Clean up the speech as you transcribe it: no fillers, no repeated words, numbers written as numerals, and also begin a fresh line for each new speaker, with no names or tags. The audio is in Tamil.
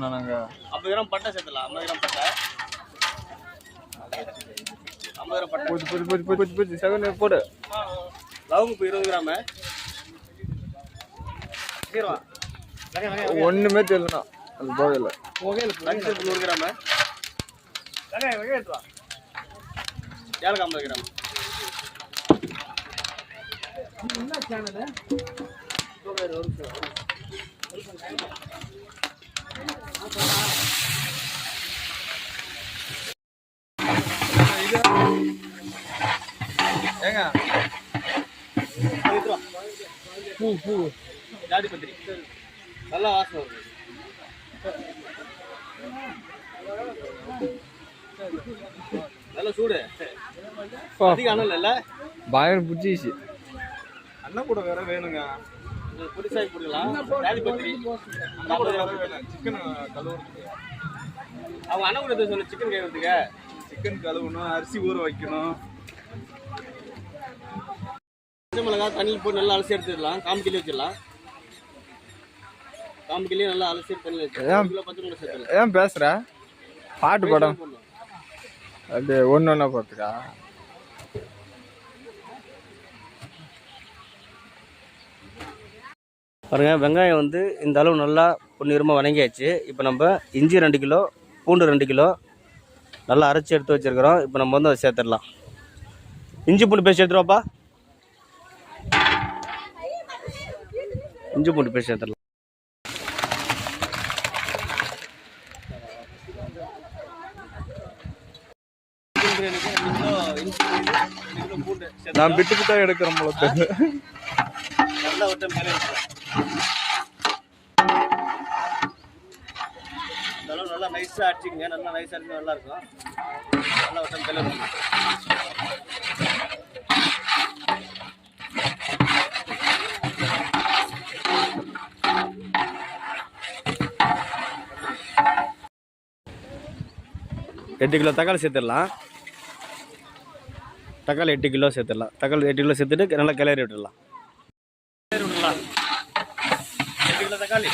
நாங்க
50 கிராம் பட்டை சேர்த்துலாம். 50 கிராம் பட்டை, 50 கிராம் பட்டை.
புது செகண்ட் போடு.
லவங்கு 20 கிராம்.
ஒண்ணுமே தெரியலண்ணா, அது போகல.
100 கிராம். ஏலக்காய் 50 கிராம்.
ஏங்க பூ
ஜாதி பத்திரி நல்லா வாசனை வருது. நல்ல சூடு, அதிக அனல் இல்ல,
பயங்கர புடிச்சிச்சு.
அண்ணன் கூட வேற வேணுங்க. புடிசாய் போடலாம். ஜாதி பத்திரி சிக்கன் கழுவுறதுக்கு அவங்க அண்ணன் கூட சொல்லு. சிக்கன் கழுவுறதுக்கு சிக்கன் கழுவணும், அரிசி ஊற வைக்கணும். பச்சை மிளகாய் தண்ணியில் போட்டு நல்லா அலசி எடுத்துடலாம். காம்பு கிள்ளி வச்சிடலாம். காம்பு கிள்ளி நல்லா அலசி தண்ணி வச்சிடலாம். பச்சை மிளகாய் சேர்த்துடலாம்.
ஏன் பேசுற? பாட்டு படம் அது ஒண்ணா போட்டுக்கா.
பாருங்க, வெங்காயம் வந்து இந்த அளவு நல்லா பொன்னிறமாக வணங்கியாச்சு. இப்போ நம்ம இஞ்சி 2 கிலோ, பூண்டு 2 கிலோ நல்லா அரைச்சி எடுத்து வச்சிருக்கிறோம். இப்போ நம்ம வந்து அதை சேர்த்துடலாம். இஞ்சி பூண்டு பேஸ்ட் எடுத்துருவாப்பா. இஞ்சி பூண்டு பேஸ்ட் சேர்த்துடலாம்.
நான் விட்டு விட்டா எடுக்கிறேன் போல.
நல்லா ஒரு டைம் மேலே நல்லா நைஸாக அடிச்சிக்கங்க. நல்லா நைஸாக அடிச்சு நல்லா இருக்கும். நல்லா ஒரு டைம் மேலே எட்டு கிலோ தக்காளி சேர்த்துடலாம். தக்காளி 8 கிலோ சேர்த்துடலாம். தக்காளி 8 கிலோ சேர்த்துட்டு நல்லா கிளறி விட்டுடலாம். 8 கிலோ தக்காளி,